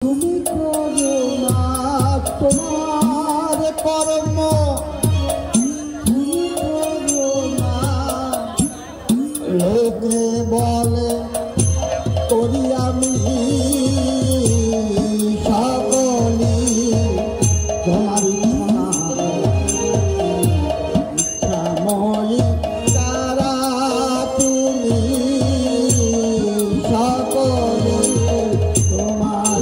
তুমি করো না তোমার কর্ম, তুমি করো না লোকে বলে করি আমি সকলি তোমার ইচ্ছাময়ী তারা তুমি সকলি তোমার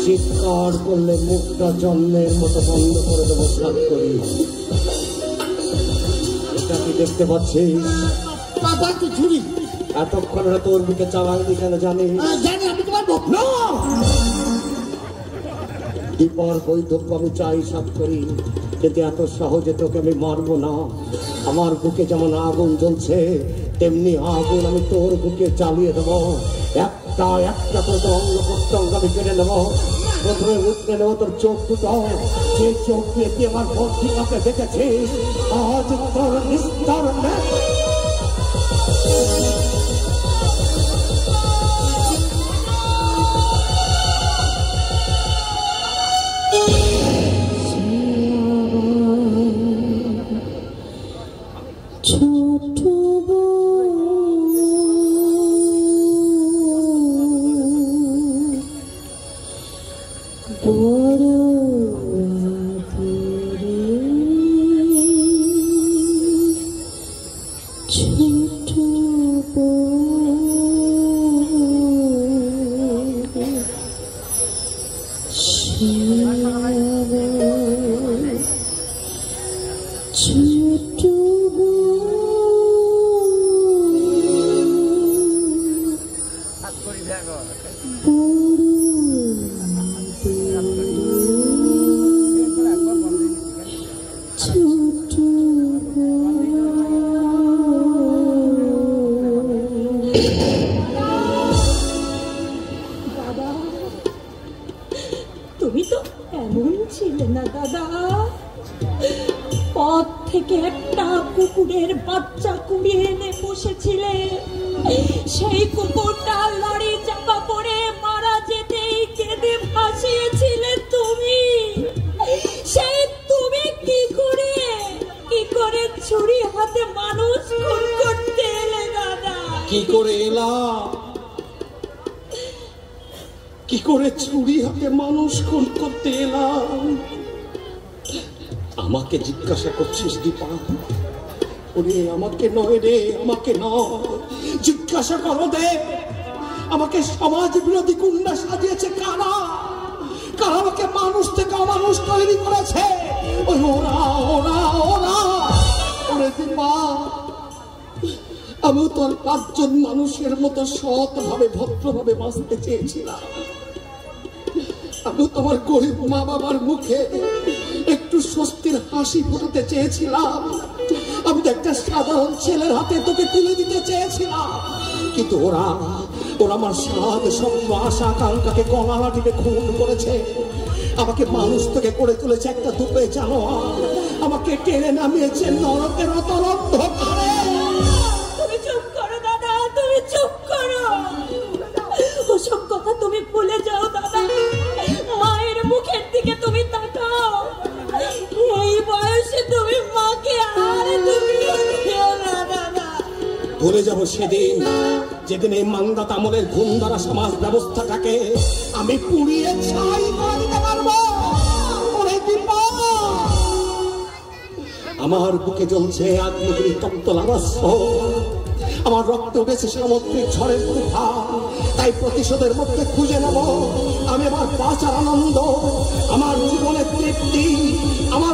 চিৎকার করলে মুখটা জন্মের মতো বন্ধ করে দেবো সাত করি। এটা কি দেখতে পাচ্ছিস? ঝুড়ি এতক্ষণ তোর বুকে চালাইনি কেন জানি? জানি আমি তোমার দীপর বৈধব্য আমি চাই সাত করি, কিন্তু এত সহজে তোকে আমি মারবো না। আমার বুকে যেমন আগুন জ্বলছে তেমনি আগুন আমি তোর বুকে চালিয়ে দেবো। একটা একটা করে অঙ্গ প্রত্যঙ্গ আমি কেটে নেবো। প্রথমে উঠতে নেবো তোর চোখ দুটো, যে চোখ দিয়ে তুই আমার ভর্তিকাকে দেখেছিস, আজ তোর নিস্তর তুমি তো এমন ছিলে না দাদা। পথ থেকে একটা কুকুরের বাচ্চা কুড়িয়ে এনে বসেছিলে, সেই কুকুরটা লরি চাপা পড়ে মারা যেতেই কেঁদে ভাসিয়েছিলে তুমি। সেই তুমি কি করে ছুরি হাতে মানুষ খুন করতে এলে দাদা? কি করে এলাম? কি করে ছুরি হাতে মানুষ খুন করতে এলাম? আমাকে জিজ্ঞাসা করছিস দীপা? ওরে আমাকে নয় রে, আমাকে নয়, জিজ্ঞাসা করো দে আমাকে সমাজ বিরোধী গুন্ডা সাজিয়েছে কারা? কারা আমাকে মানুষ থেকে অমানুষ তৈরি করেছে? ওই ওরা ওরা ওরা। ওরে দীপা, আমিও তোর 5 জন মানুষের মতো সৎভাবে ভদ্রভাবে বাঁচতে চেয়েছিলাম। আমি তোমার গরিব মা বাবার মুখে একটু স্বস্তির হাসি ফোটাতে চেয়েছিলাম। আমি তো একটা সাধারণ ছেলের হাতে তোকে তুলে দিতে চেয়েছিলাম, কিন্তু ওরা আমার স্বাদ স্বপ্ন আশা আকাঙ্ক্ষাকে গলাটিতে খুন করেছে। আমাকে মানুষ থেকে করে তুলেছে একটা দুপে জানোয়ার। আমাকে টেনে নামিয়েছে নরকের অন্তরালে। তুমি চুপ করো দাদা, তুমি চুপ করো। ওসব কথা তুমি ভুলে যাও দাদা। মায়ের মুখের দিকে তুমি তাকাও। এই বয়সে তুমি মাকে আর তুমি দাদা। ভুলে যাবো সেদিন যেদিন এই মান্দাত আমলের গুন্ডারা সমাজ ব্যবস্থাটাকে আমি পুড়িয়ে ছাই করে দিতে পারবো। আমার বুকে জ্বলছে আগ্নেয়গিরি তপ্ত লাভাস্য, আমার রক্ত উঠেছে সামুদ্রিক ঝড়ের তুফান। তাই প্রতিশোধের মধ্যে খুঁজে নেব আমি আমার বাঁচার আনন্দ, আমার জীবনের তৃপ্তি, আমার